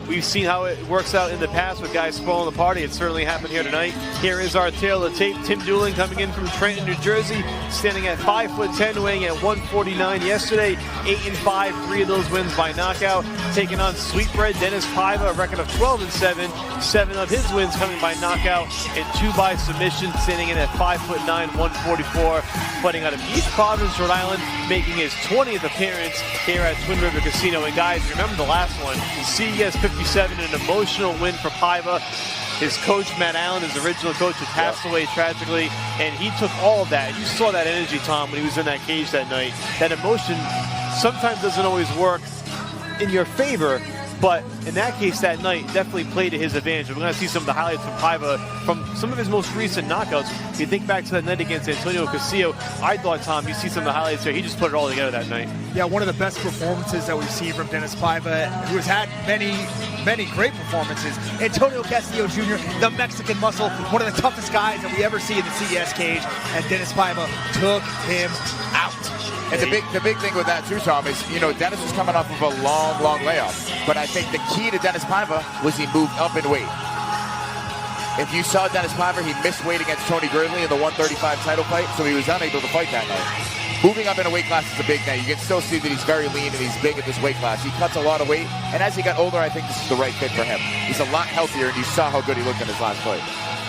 We've seen how it works out in the past with guys spoiling the party. It certainly happened here tonight. Here is our tail of the tape. Tim Dooling coming in from Trenton, New Jersey, standing at 5'10", weighing at 149 yesterday. 8-5, 3 of those wins by knockout. Taking on Sweetbread Dinis Paiva, a record of 12-7. 7 of his wins coming by knockout and 2 by submission, standing in at 5'9", 144. Fighting out of East Providence, Rhode Island, making his 20th appearance here at Twin River Casino. And guys, remember the last one, CES 57, an emotional win for Paiva. His coach, Matt Allen, his original coach, had passed away tragically, and he took all of that. You saw that energy, Tom, when he was in that cage that night. That emotion sometimes doesn't always work in your favor, but in that case that night definitely played to his advantage. We're going to see some of the highlights from Paiva from some of his most recent knockouts. If you think back to that night against Antonio Castillo, I thought, Tom, you see some of the highlights here. He just put it all together that night. Yeah, one of the best performances that we've seen from Dinis Paiva, who has had many great performances. Antonio Castillo Jr., the Mexican muscle, one of the toughest guys that we ever see in the CES cage, and Dinis Paiva took him out. And the big thing with that too, Tom, is, you know, Dinis was coming off of a long layoff. But I think the key to Dinis Paiva was he moved up in weight. If you saw Dinis Paiva, he missed weight against Tony Gurley in the 135 title fight, so he was unable to fight that night. Moving up in a weight class is a big thing. You can still see that he's very lean and he's big at this weight class. He cuts a lot of weight, and as he got older, I think this is the right fit for him. He's a lot healthier, and you saw how good he looked in his last fight.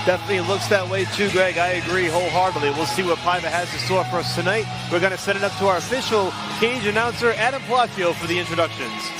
Definitely looks that way too, Greg. I agree wholeheartedly. We'll see what Paiva has in store for us tonight. We're going to send it up to our official cage announcer, Adam Palacio, for the introductions.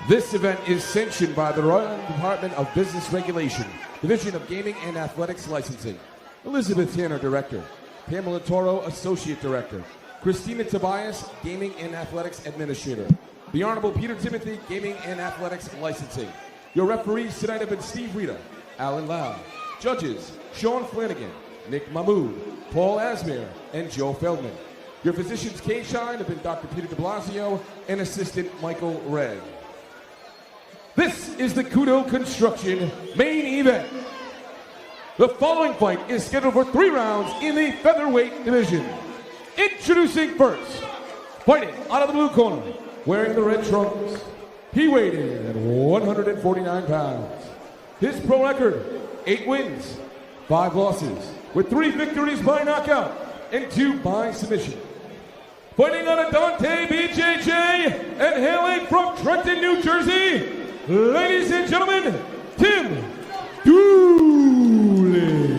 This event is sanctioned by the Rhode Island Department of Business Regulation, Division of Gaming and Athletics Licensing. Elizabeth Tanner, Director. Pamela Toro, Associate Director. Christina Tobias, Gaming and Athletics Administrator. The Honorable Peter Timothy, Gaming and Athletics Licensing. Your referees tonight have been Steve Rita, Alan Lau. Judges, Sean Flanagan, Nick Mahmood, Paul Asmir, and Joe Feldman. Your physicians cage shine have been Dr. Peter de Blasio and Assistant Michael Redd. This is the Kudo Construction main event. The following fight is scheduled for 3 rounds in the featherweight division. Introducing first, fighting out of the blue corner, wearing the red trunks. He weighed in at 149 pounds. His pro record, 8 wins, 5 losses, with 3 victories by knockout and 2 by submission. Fighting out of Dante BJJ and hailing from Trenton, New Jersey, ladies and gentlemen, Tim Dooling.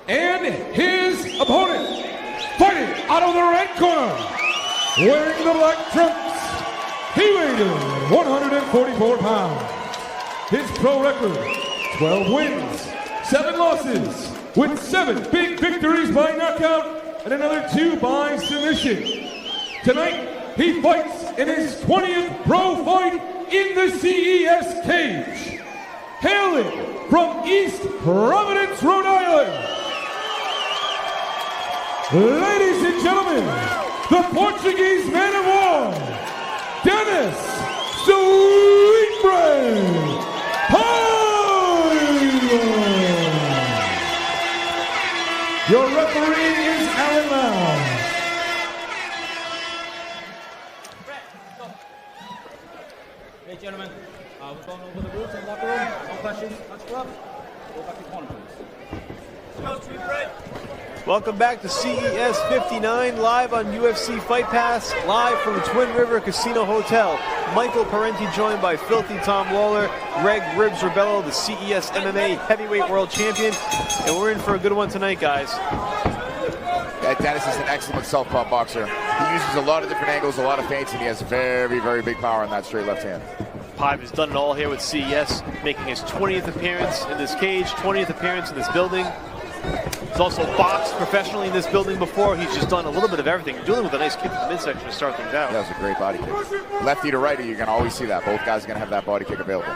And his opponent, fighting out of the red corner, wearing the black trunks, he weighed in 144 pounds. His pro record, 12 wins, 7 losses, with 7 big victories by knockout and another 2 by submission. Tonight, he fights in his 20th pro fight in the CES cage. Hailing from East Providence, Rhode Island, ladies and gentlemen, the Portuguese man of war, Dinis Sweetbread Paiva. Your referee is Alan Lau. Hey, gentlemen, we're going over the rules in the locker room. No questions, let's go up. Go back to the corner, please. Let's go, Sweetbread. Welcome back to CES 59, live on UFC Fight Pass, live from Twin River Casino Hotel. Michael Parenti joined by Filthy Tom Lawler, Greg Ribs Rebello, the CES MMA Heavyweight World Champion, and we're in for a good one tonight, guys. Dinis is an excellent southpaw boxer. He uses a lot of different angles, a lot of feints, and he has very, very big power on that straight left hand. Paiva's done it all here with CES, making his 20th appearance in this cage, 20th appearance in this building. He's also boxed professionally in this building before. He's just done a little bit of everything. Dealing with a nice kick to the midsection to start things out. That was a great body kick. Lefty to righty, you're going to always see that. Both guys are going to have that body kick available.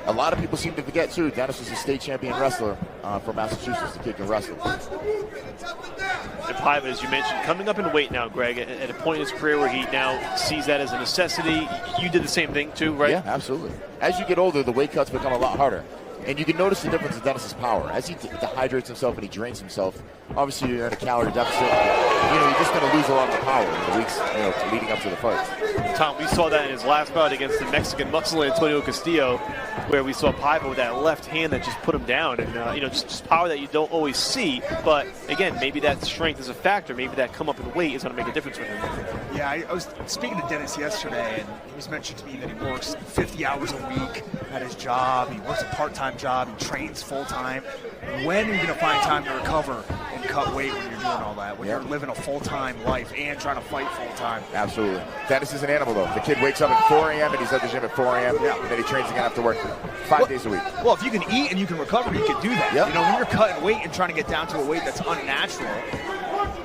A lot of people seem to forget, too, Dinis was a state champion wrestler from Massachusetts, the kick and wrestling. And Paiva, as you mentioned, coming up in weight now, Greg, at a point in his career where he now sees that as a necessity. You did the same thing, too, right? Yeah, absolutely. As you get older, the weight cuts become a lot harder. And you can notice the difference in Dennis's power. As he dehydrates himself and he drains himself, obviously you're at a calorie deficit. You're just going to lose a lot of the power in the weeks leading up to the fight. Tom, we saw that in his last bout against the Mexican muscle Antonio Castillo, where we saw Paiva with that left hand that just put him down. And, just power that you don't always see. But, again, maybe that strength is a factor. Maybe that come up in weight is going to make a difference for him. Yeah, I was speaking to Dennis yesterday, and he was mentioning to me that he works 50 hours a week at his job. He works a part-time job. He trains full-time. When are you going to find time to recover and cut weight when you're doing all that? When you're living a full-time life and trying to fight full-time? Absolutely. Dennis is an animal, though. The kid wakes up at 4 a.m. and he's at the gym at 4 a.m. Yeah. And then he trains again after work 5 days a week. Well, if you can eat and you can recover, you can do that. Yep. When you're cutting weight and trying to get down to a weight that's unnatural,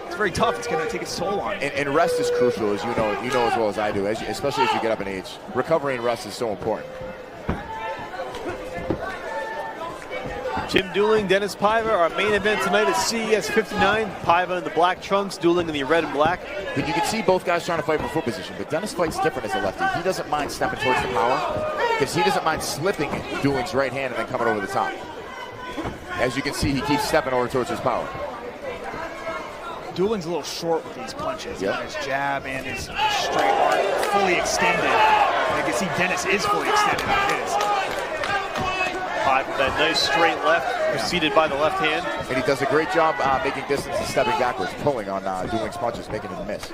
it's very tough. It's going to take its toll on you. And rest is crucial, as you know as well as I do, especially as you get up in age. Recovery and rest is so important. Tim Dooling, Dennis Paiva, our main event tonight at CES 59. Paiva in the black trunks, Dooling in the red and black. But you can see both guys trying to fight for foot position, but Dennis fights different as a lefty. He doesn't mind stepping towards the power because he doesn't mind slipping Dooling's right hand and then coming over the top. As you can see, he keeps stepping over towards his power. Dooling's a little short with these punches. Yep. His jab and his straight arm fully extended. And you can see Dennis is fully extended on his. Paiva with that nice straight left, preceded by the left hand. And he does a great job making distance and stepping backwards, pulling on Dooling's punches, making him miss.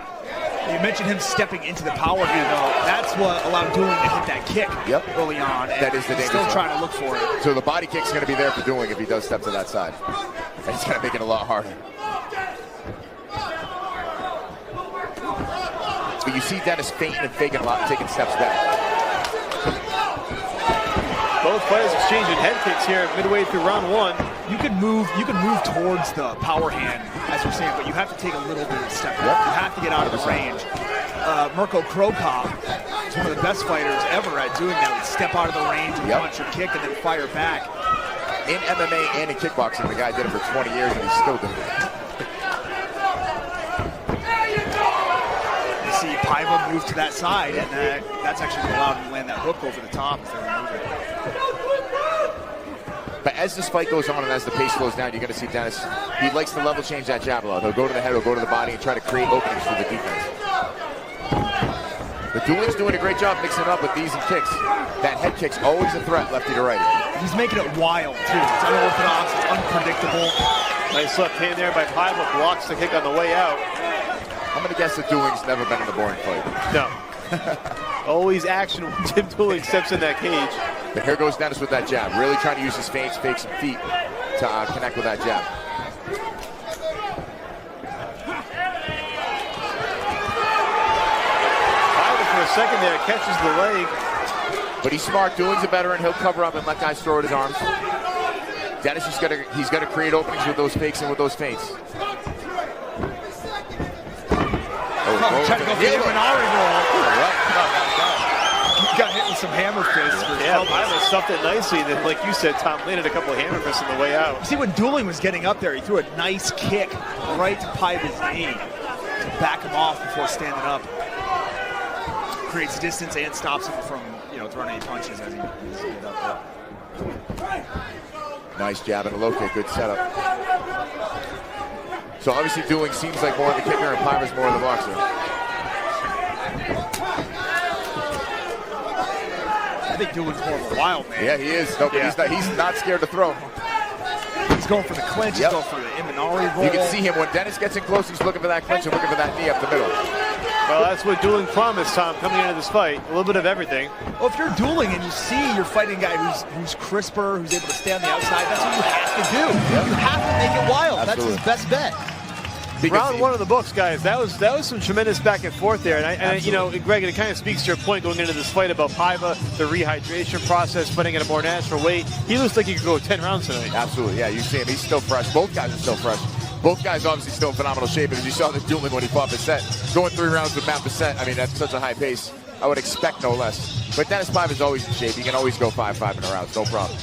You mentioned him stepping into the power here, though. That's what allowed Dooling to hit that kick early on. That is the danger. Still trying to look for it. So the body kick's going to be there for Dooling if he does step to that side. And he's going to make it a lot harder. But you see Dennis feinting and faking a lot, taking steps back. Both fighters exchanging head kicks here midway through round one. You can move towards the power hand, as you're saying, but you have to take a little bit of a step back. You have to get out of the range. Mirko Krokop is one of the best fighters ever at doing that. He'd step out of the range and punch or kick and then fire back. In MMA and in kickboxing, the guy did it for 20 years and he's still doing it. You see Paiva move to that side, and that's actually what allowed him to land that hook over the top as they were moving. But as this fight goes on and as the pace slows down, you're going to see Dennis, he likes to level change that jab a lot. He'll go to the head, he'll go to the body and try to create openings for the defense. But Dooling's doing a great job mixing it up with these and kicks. That head kick's always a threat lefty to right. He's making it wild, too. It's unorthodox, it's unpredictable. Nice left hand there by Paiva, blocks the kick on the way out. I'm going to guess that Dooling's never been in a boring fight. No. Always action when Tim Dooling steps in that cage. But here goes Dennis with that jab, really trying to use his feints, fakes, and feet to connect with that jab. Paiva for a second there catches the leg. But he's smart. Dooling's a veteran. He'll cover up and let guys throw at his arms. Dennis is he's got to create openings with those fakes and with those feints. Trying to go for the Imanari roll. He got hit with some hammer fists. Yeah, Paiva stuffed it nicely. Then, like you said, Tom landed a couple of hammer fists on the way out. You see, when Dooling was getting up there, he threw a nice kick right to Paiva's knee to back him off before standing up. Creates distance and stops him from throwing any punches as he stood up there. Nice jab and a low kick. Good setup. So obviously Dooling seems like more of the kicker and Paiva's more of the boxer. I think Dooling's more of a wild man. Yeah, he is. No, but he's not scared to throw. He's going for the clinch. He's going for the Imanari roll. You can see him when Dennis gets in close. He's looking for that clinch and looking for that knee up the middle. Well, that's what Dooling promised, Tom, coming into this fight. A little bit of everything. Well, if you're Dooling and you see you're fighting a guy who's crisper, who's able to stay on the outside, that's what you have to do. Yep. You have to make it wild. Absolutely. That's his best bet. Round one of the books, guys. That was some tremendous back and forth there. And Greg, it kind of speaks to your point going into this fight about Paiva, the rehydration process, fighting at a more natural weight. He looks like he could go 10 rounds tonight. Absolutely, yeah. You see him. He's still fresh. Both guys are still fresh. Both guys obviously still in phenomenal shape. And as you saw the Dooling when he fought Bissett, going 3 rounds with Matt Bissett, I mean, that's such a high pace. I would expect no less. But Dennis Paiva is always in shape. He can always go 5-5 in a round, no problem.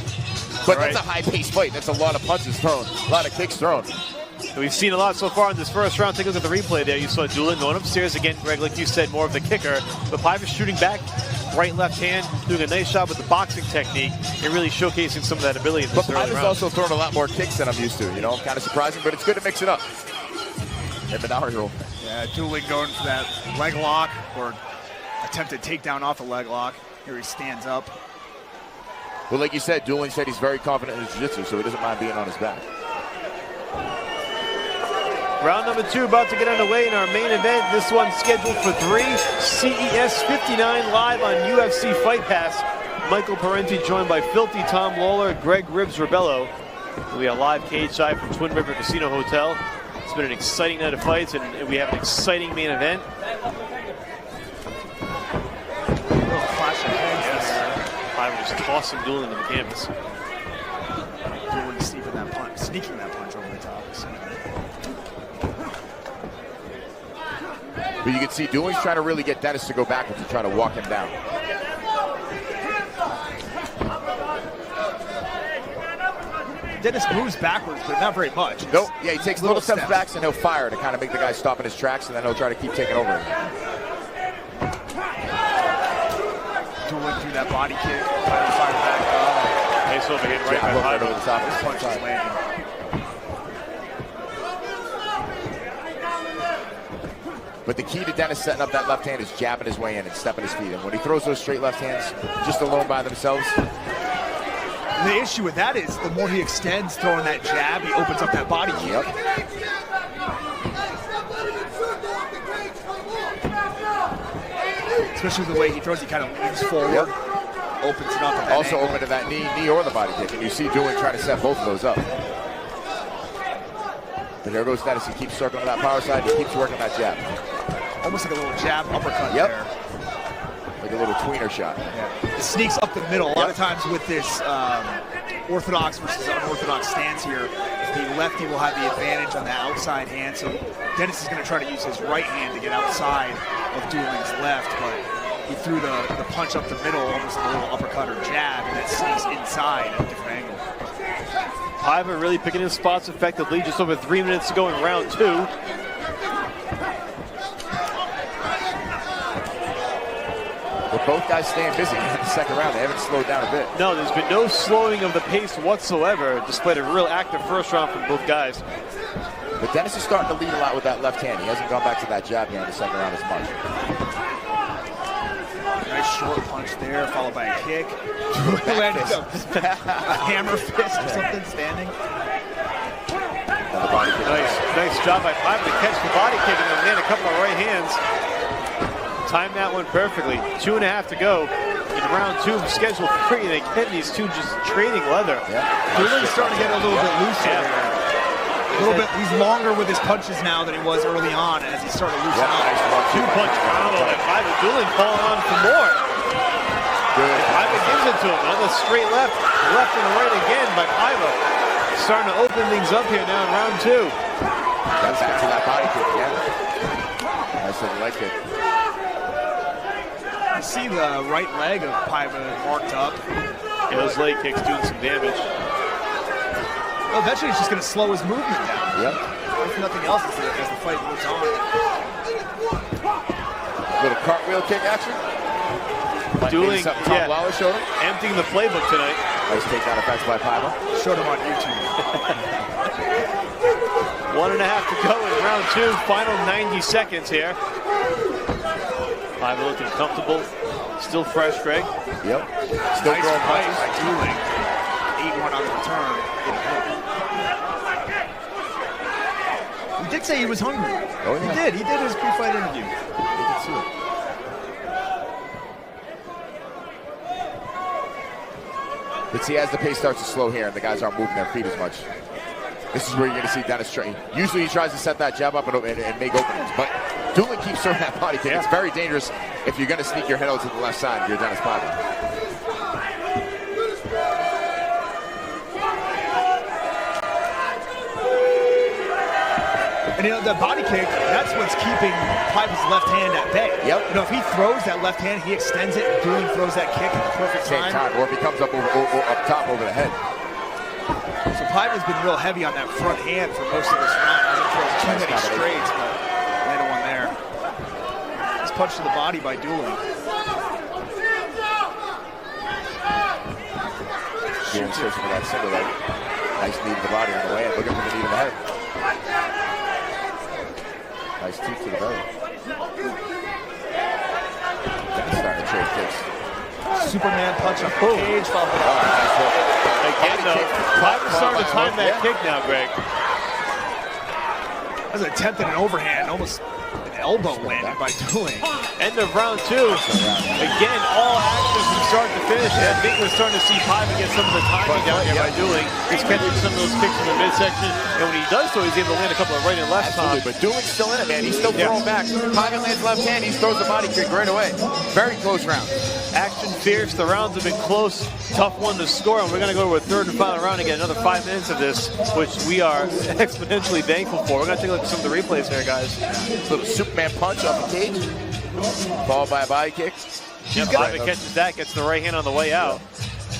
But that's a high-paced fight. That's a lot of punches thrown, a lot of kicks thrown. We've seen a lot so far in this first round. Take a look at the replay there. You saw Dooling going upstairs again, Greg, like you said, more of the kicker. But Paiva's shooting back right left hand, doing a nice job with the boxing technique and really showcasing some of that ability in this But early Paiva's round. also throwing a lot more kicks than I'm used to. You know, kind of surprising, but it's good to mix it up. And the hour roll. Yeah, Dooling going for that leg lock or attempted takedown off a leg lock. Here he stands up. Well, like you said, Dooling said he's very confident in his jiu-jitsu, so he doesn't mind being on his back. Round number 2 about to get underway in our main event. This one scheduled for 3. CES 59 live on UFC Fight Pass. Michael Parenti joined by Filthy Tom Lawler, Greg Ribs Rebello. We are live cage side from Twin River Casino Hotel. It's been an exciting night of fights, and we have an exciting main event. Paiva just tossing Dooling to the canvas. Dooling sneaking that punch over the top. But you can see Dooling's trying to really get Dinis to go backwards and try to walk him down. Dinis moves backwards, but not very much. Nope. Yeah, he takes little steps back and he'll fire to kind of make the guy stop in his tracks, and then he'll try to keep taking over. Dooling through that body kick. Fire back. Nice overhand right by Paiva. Over the top of his Punch is landing. But the key to Dinis setting up that left hand is jabbing his way in and stepping his feet in. When he throws those straight left hands just alone by themselves. The issue with that is the more he extends throwing that jab, he opens up that body kick. Yep. Especially the way he throws, he kind of leans forward, Yep. opens it up. Also open to that knee or the body kick. And you see Dooling trying to set both of those up. But there goes Dinis. He keeps circling that power side. He keeps working that jab. Almost like a little jab uppercut Yep. there. Like a little tweener shot. It sneaks up the middle. A lot of times with this orthodox versus unorthodox stance here, the lefty will have the advantage on the outside hand. So Dinis is going to try to use his right hand to get outside of Dooling's left, but he threw the punch up the middle, almost like a little uppercut or jab, and that sneaks inside at a different angle. Paiva really picking his spots effectively. Just over 3 minutes to go in round 2. But both guys staying busy in the second round. They haven't slowed down a bit. No, there's been no slowing of the pace whatsoever. Displayed a real active first round from both guys. But Dinis is starting to lead a lot with that left hand. He hasn't gone back to that jab here in the second round as much. Nice short punch there, followed by a kick. A hammer fist or something standing. And the body kick. Nice job by Paiva to catch the body kick and then land a couple of right hands. Timed that one perfectly. 2.5 to go in round 2 of schedule 3. And again, these two just trading leather. Dooling's starting to get a little bit looser. A little bit. He's longer with his punches now than he was early on as he started loosening up. Nice one. 2-punch combo by Paiva. Dooling calling on for more. Good. Paiva gives it to him. Another straight left and right again by Paiva. Starting to open things up here now in round 2. Got back to that body kick again. Nice little leg kick. You see the right leg of Paiva marked up. Yeah, those leg kicks doing some damage. Well, eventually it's just going to slow his movement down. Yep. If nothing else, as the fight moves on. Little cartwheel kick action. Dooling, Tom Lawler showed him. emptying the playbook tonight. Nice takedown effects by Paiva. Showed him on YouTube. 1.5 to go in round 2. Final 90 seconds here. Paiva looking comfortable. Still fresh, Greg. Yep. Still Nice throwing fight punches. by Dooling. 8-1 on the return. He did say he was hungry. Oh, yeah. He did his pre-fight interview. You can see it. But see, as the pace starts to slow here and the guys aren't moving their feet as much, this is where you're going to see Dinis train. Usually he tries to set that jab up and make openings, but Dooling keeps throwing that body kick. It's very dangerous if you're going to sneak your head out to the left side if you're Dinis Paiva. And you know, the body kick, that's what's keeping Paiva's left hand at bay. Yep. You know, if he throws that left hand, he extends it, and Dooling throws that kick at the perfect Same time, or if he comes up up top over the head. So Paiva's been real heavy on that front hand for most of this round. Hasn't thrown too many straights, but landed one there. This punch to the body by Dooling. Spear searching for that single leg. Nice knee to the body on the way, and looking for the knee to the head. Nice teeth to the belly. Dennis starting to trade kicks. Superman punch on cage, followed by Nice hook. Again, though, Paiva's starting to time that kick now, Greg. That was an attempt at an overhand, almost an elbow landed by Dooling. End of round 2. Again, all action from start to finish. And I think we're starting to see Paiva get some of the timing down here by Dooling. He's catching some of those kicks in the midsection. And when he does so, he's able to land a couple of right and left times. But Dooling's still in it, man. He's still throwing back. Paiva lands left hand. He throws the body kick right away. Very close round. Action fierce. The rounds have been close. Tough one to score. And we're going to go to a third and final round and get another 5 minutes of this, which we are exponentially thankful for. We're going to take a look at some of the replays here, guys. Little Superman punch off the cage. Followed by a body kick. Yep, Paiva catches that, gets the right hand on the way out.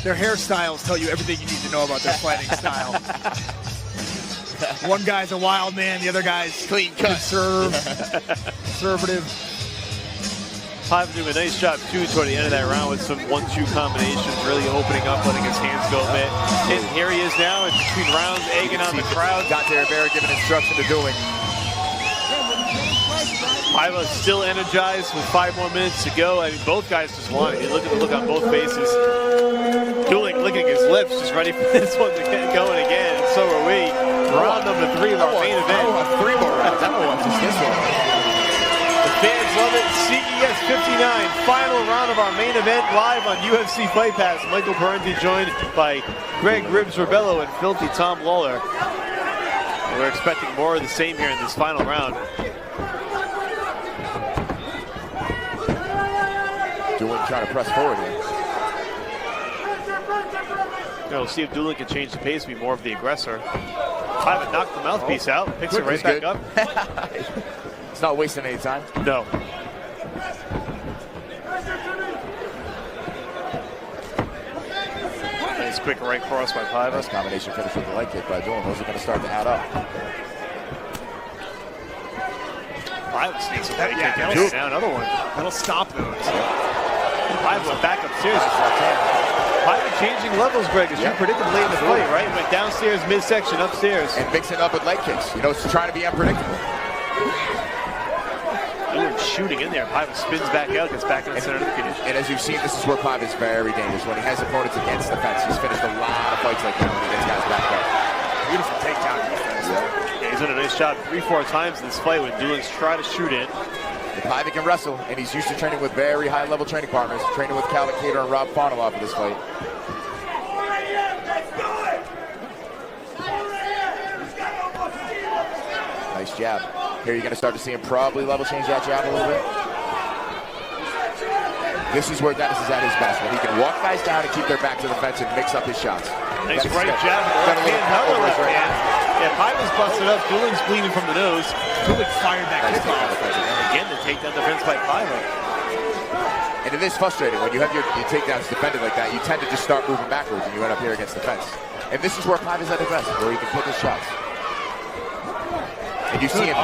Their hairstyles tell you everything you need to know about their fighting style. One guy's a wild man, the other guy's Clean cut. conservative. Paiva doing a nice job, too, toward the end of that round with some 1-2 combinations, really opening up, letting his hands go a bit. And here he is now in between rounds, egging on the crowd. Got there, Rivera giving instruction to Dooling. Paiva still energized with 5 more minutes to go. I mean, both guys just want it. You look at the look on both faces. Dooling licking his lips, just ready for this one to get going again. And so are we. Round number 3 of our main event. 3 more rounds. I don't want to this one. The fans love it. CES 59, final round of our main event, live on UFC Fight Pass. Michael Parenti joined by Greg Ribs Rebello and Filthy Tom Lawler. And we're expecting more of the same here in this final round. Dooling trying to press forward here. We'll see if Dooling can change the pace, be more of the aggressor. Paiva knocked the mouthpiece out, picks it right back up. It's not wasting any time. No. Nice quick right cross by Paiva. Nice combination finish with the leg kick by Dooling. Those are going to start to add up. Paiva sneaks a leg kick and down another one. That'll stop those. Paiva went back upstairs. Paiva changing levels, Greg, as you predicted late in the fight, right? Went downstairs, midsection, upstairs. And mixing up with leg kicks. You know, it's trying to be unpredictable. Dooling shooting in there. Paiva spins back out, gets back in the center of the cage. And as you've seen, this is where Paiva is very dangerous. When he has opponents against the fence, he's finished a lot of fights like that when he gets guys back up. Beautiful takedown defense. Yeah, he's done a nice job 3-4 times in this fight when Dooling's trying to shoot in. Paiva can wrestle, and he's used to training with very high-level training partners, training with Calvin Cater and Rob Fonaloff for this fight. Nice jab. Here you're going to start to see him probably level change that jab a little bit. This is where Dennis is at his best, when he can walk guys down and keep their back to the fence and mix up his shots. Nice right jab, left hand, another left hand. Yeah, Paiva's busted up. Dooling's bleeding from the nose. Dooling fired that kick off. Again, the takedown defense by Paiva. And it is frustrating when you have your takedowns defended like that. You tend to just start moving backwards and you end up here against the fence. And this is where Paiva's at his best, where he can put his shots. And you see him,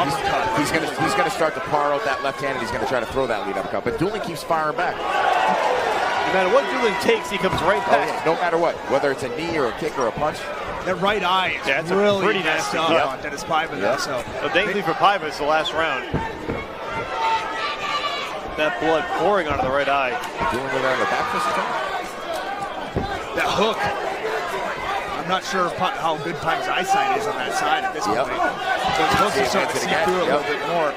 he's going to start to par out that left hand, and he's going to try to throw that lead uppercut. But Dooling keeps firing back. No matter what Dooling takes, he comes right back. Yeah, no matter what, whether it's a knee or a kick or a punch. That right eye is really pretty messed up on Dennis Paiva there. So thankfully for Paiva, it's the last round. That blood pouring onto the right eye. Dooling with that on the back fist attack. That hook. I'm not sure how good Paiva's eyesight is on that side at this point. So it's supposed to start to see through a little bit more.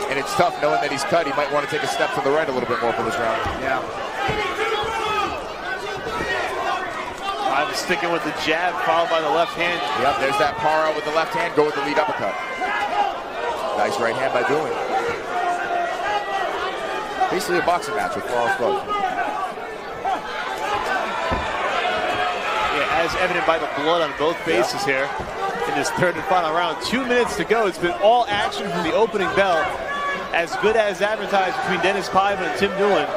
And it's tough knowing that he's cut. He might want to take a step to the right a little bit more for this round. Yeah. I'm sticking with the jab, followed by the left hand. Yep, there's that par out with the left hand. Go with the lead uppercut. Nice right hand by Dooling. Basically a boxing match with flawless blows. Yeah, as evident by the blood on both faces here in this third and final round. 2 minutes to go. It's been all action from the opening bell. As good as advertised between Dennis Paiva and Tim Dooling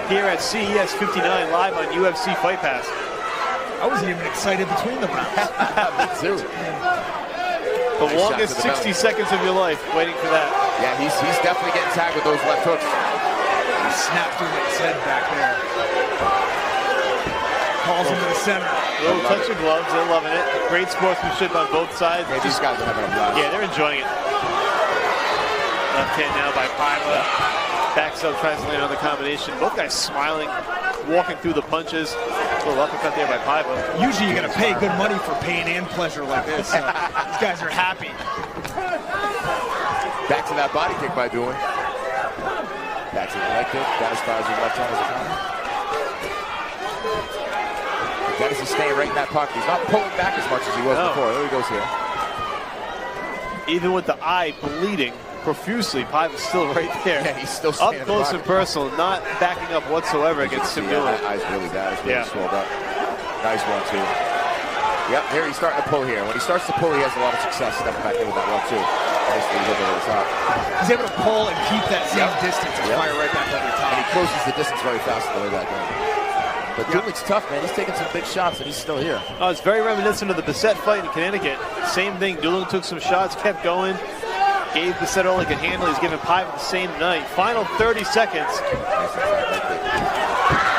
here at CES 59 live on UFC Fight Pass. I wasn't even excited between the rounds. Me too. The longest 60 seconds of your life waiting for that. Yeah, he's definitely getting tagged with those left hooks. He snapped Dooling's head back there. calls him to the center. A little touch of gloves. They're loving it. Great sportsmanship on both sides. Hey, these guys are having a blast. Yeah, they're enjoying it. Left hand now by Paiva. Backs up, tries to land another combination. Both guys smiling, walking through the punches. A little uppercut there by Paiva. Usually you're going to pay good money for pain and pleasure like this. So these guys are happy. Back to that body kick by Dooling. Back to the leg kick. Dennis fires his left hand as a counter. Dennis is staying right in that pocket. He's not pulling back as much as he was before. There he goes here. Even with the eye bleeding profusely, Paiva's still right there. Yeah, he's still up staying close and personal, not backing up whatsoever against Tim Dooling. That eye's really bad. It's really swelled up. Nice one, too. Yep, here he's starting to pull here. When he starts to pull, he has a lot of success stepping back in with that one, too. Nicely over the top. He's able to pull and keep that same distance and fire right back over the top. And he closes the distance very fast the way that goes. But Dooling's tough, man. He's taking some big shots, and he's still here. Oh, it's very reminiscent of the Bissett fight in Connecticut. Same thing. Dooling took some shots, kept going. Gave Bissett all he could handle. He's giving Paiva the same tonight. Final 30 seconds.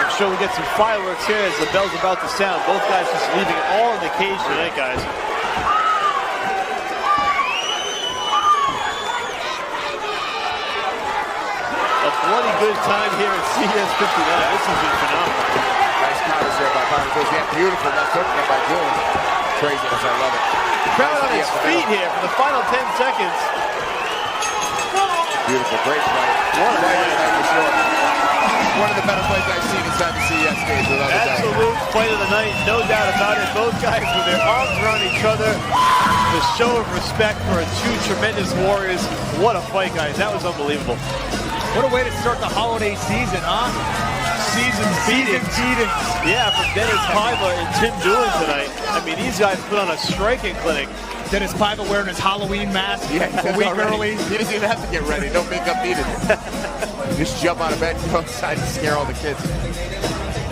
I'm sure we get some fireworks here as the bell's about to sound. Both guys just leaving it all in the cage tonight, guys. A bloody good time here at CES 59. This has been phenomenal. Nice counters there by Paiva. Yeah, beautiful left hook by Dooling. Craziness, I love it. Crowd on his feet here for the final 10 seconds. Beautiful, great play. What a play for sure. One of the better plays I've seen inside the CES stage without a doubt. Absolute fight of the night, no doubt about it. Both guys with their arms around each other. The show of respect for two tremendous warriors. What a fight, guys. That was unbelievable. What a way to start the holiday season, huh? Season beatings. Yeah, from Dennis Paiva and Tim Dooling tonight. I mean, these guys put on a striking clinic. Dennis Paiva wearing his Halloween mask a week early. He doesn't even have to get ready. No makeup needed. Just jump out of bed and go outside and scare all the kids.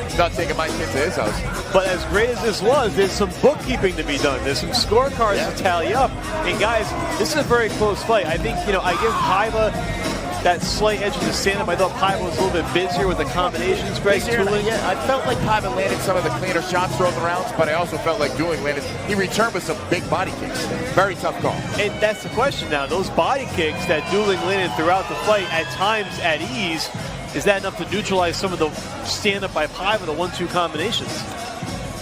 He's not taking my kid to his house. But as great as this was, there's some bookkeeping to be done. There's some scorecards to tally up. And guys, this is a very close fight. I think, I give Paiva that slight edge of the stand-up. I thought Paiva was a little bit busier with the combinations. Greg, Dooling. Yeah, I felt like Paiva landed some of the cleaner shots throughout the rounds, but I also felt like Dooling landed. He returned with some big body kicks. Very tough call. And that's the question now. Those body kicks that Dooling landed throughout the fight, at times at ease, is that enough to neutralize some of the stand-up by Paiva, the 1-2 combinations?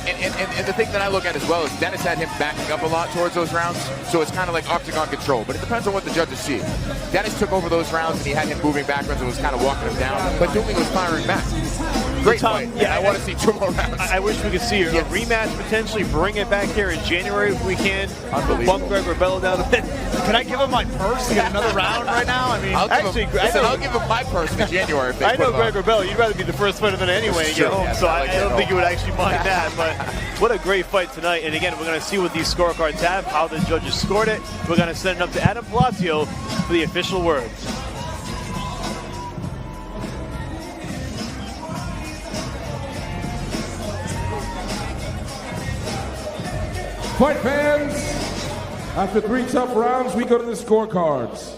And the thing that I look at as well is Dennis had him backing up a lot towards those rounds, so it's kind of like octagon control, but it depends on what the judges see. Dennis took over those rounds and he had him moving backwards and was kind of walking him down, but Dooling was firing back. Great fight. Yeah, I want to see 2 more rounds. I wish we could see a rematch potentially, bring it back here in January if we can. Unbelievable. Bump Greg Rebello down a bit. Can I give him my purse to get another round right now? I mean, I'll give him my purse in January if they I know put him Greg Rebello, you'd rather be the first fighter than anyway and get home, yeah, so I I like don't that. think you would actually mind that, but what a great fight tonight. And again, we're going to see what these scorecards have, how the judges scored it. We're going to send it up to Adam Palacio for the official word. Fight fans, after 3 tough rounds, we go to the scorecards.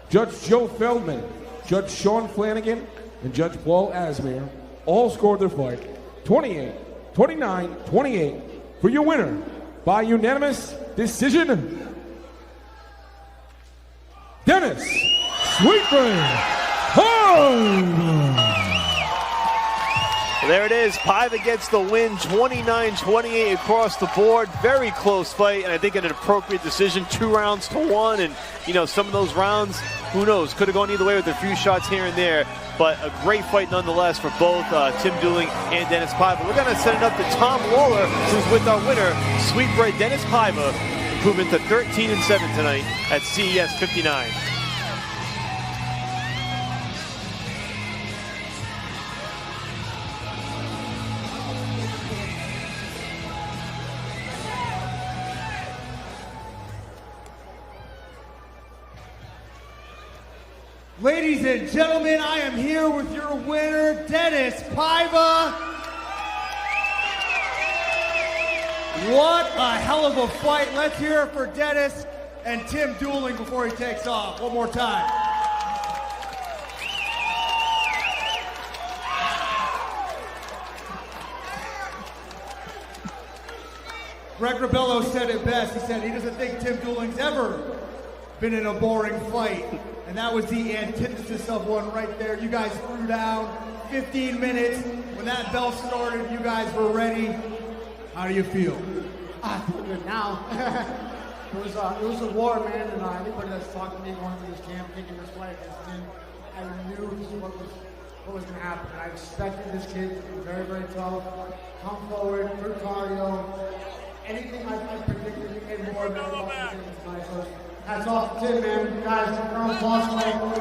Judge Joe Feldman, Judge Sean Flanagan, and Judge Paul Asmir all scored their fight 28, 29, 28 for your winner by unanimous decision, Dennis Sweetbrain Paiva. There it is. Paiva gets the win, 29-28 across the board. Very close fight, and I think an appropriate decision, 2 rounds to 1. And, some of those rounds, who knows, could have gone either way with a few shots here and there. But a great fight nonetheless for both Tim Dooling and Dennis Paiva. We're going to send it up to Tom Waller, who's with our winner, Sweetbread Dennis Paiva, improvement to 13-7 tonight at CES 59. Ladies and gentlemen, I am here with your winner, Dennis Paiva. What a hell of a fight. Let's hear it for Dennis and Tim Dooling before he takes off. One more time. Greg Rebello said it best. He said he doesn't think Tim Dooling's ever been in a boring fight. And that was the antithesis of one right there. You guys threw down 15 minutes. When that bell started, you guys were ready. How do you feel? I feel good now. It was a war, man, and anybody that's talking to me going through this camp, taking this fight against Tim, I knew what was going to happen. I expected this kid to be very, very tough, come forward, good cardio. Anything I predicted, he made more of it tonight. So hats off to Tim, man. You guys, round of applause for all.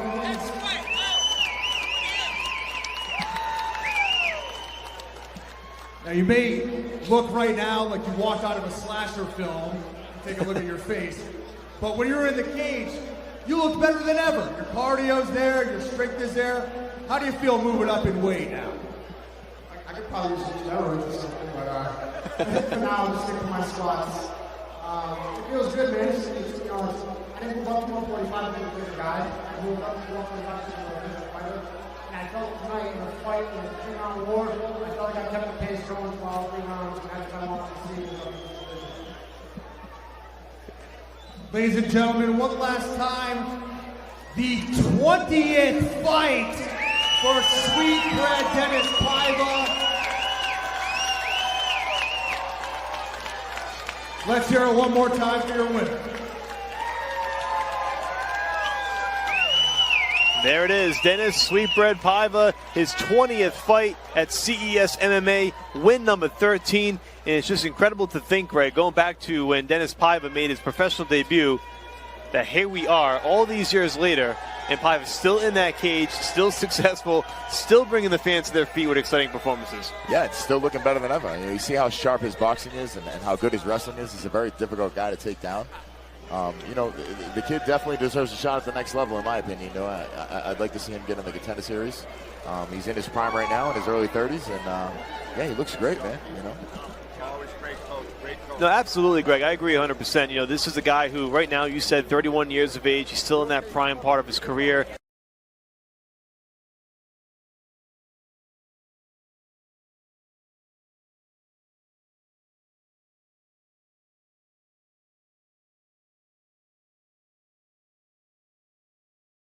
Now you may look right now like you walked out of a slasher film. Take a look at your face. But when you're in the cage, you look better than ever. Your cardio's there, your strength is there. How do you feel moving up in weight now? I could probably use some steroids or something, but for now, I'm just sticking to my squats. It feels good, man. I didn't move up to 145 to be a bigger guy. I moved up to 145 to be a bigger fighter. And I felt tonight in the fight, in the 3-round war, I felt like I kept the pace going for all 3 rounds. And that's what I wanted to see. Ladies and gentlemen, one last time, the 20th fight for Sweetbread Dinis Paiva. Let's hear it one more time for your winner. There it is, Dinis Sweetbread Paiva, his 20th fight at CES MMA, win number 13. And it's just incredible to think, Greg, going back to when Dinis Paiva made his professional debut, that here we are, all these years later, and Paiva's still in that cage, still successful, still bringing the fans to their feet with exciting performances. Yeah, it's still looking better than ever. You see how sharp his boxing is and how good his wrestling is. He's a very difficult guy to take down. The kid definitely deserves a shot at the next level, in my opinion. I'd like to see him get in the contender series. He's in his prime right now, in his early 30s, and he looks great, man. Always great coach, No, absolutely, Greg. I agree 100%. This is a guy who, right now, you said 31 years of age. He's still in that prime part of his career.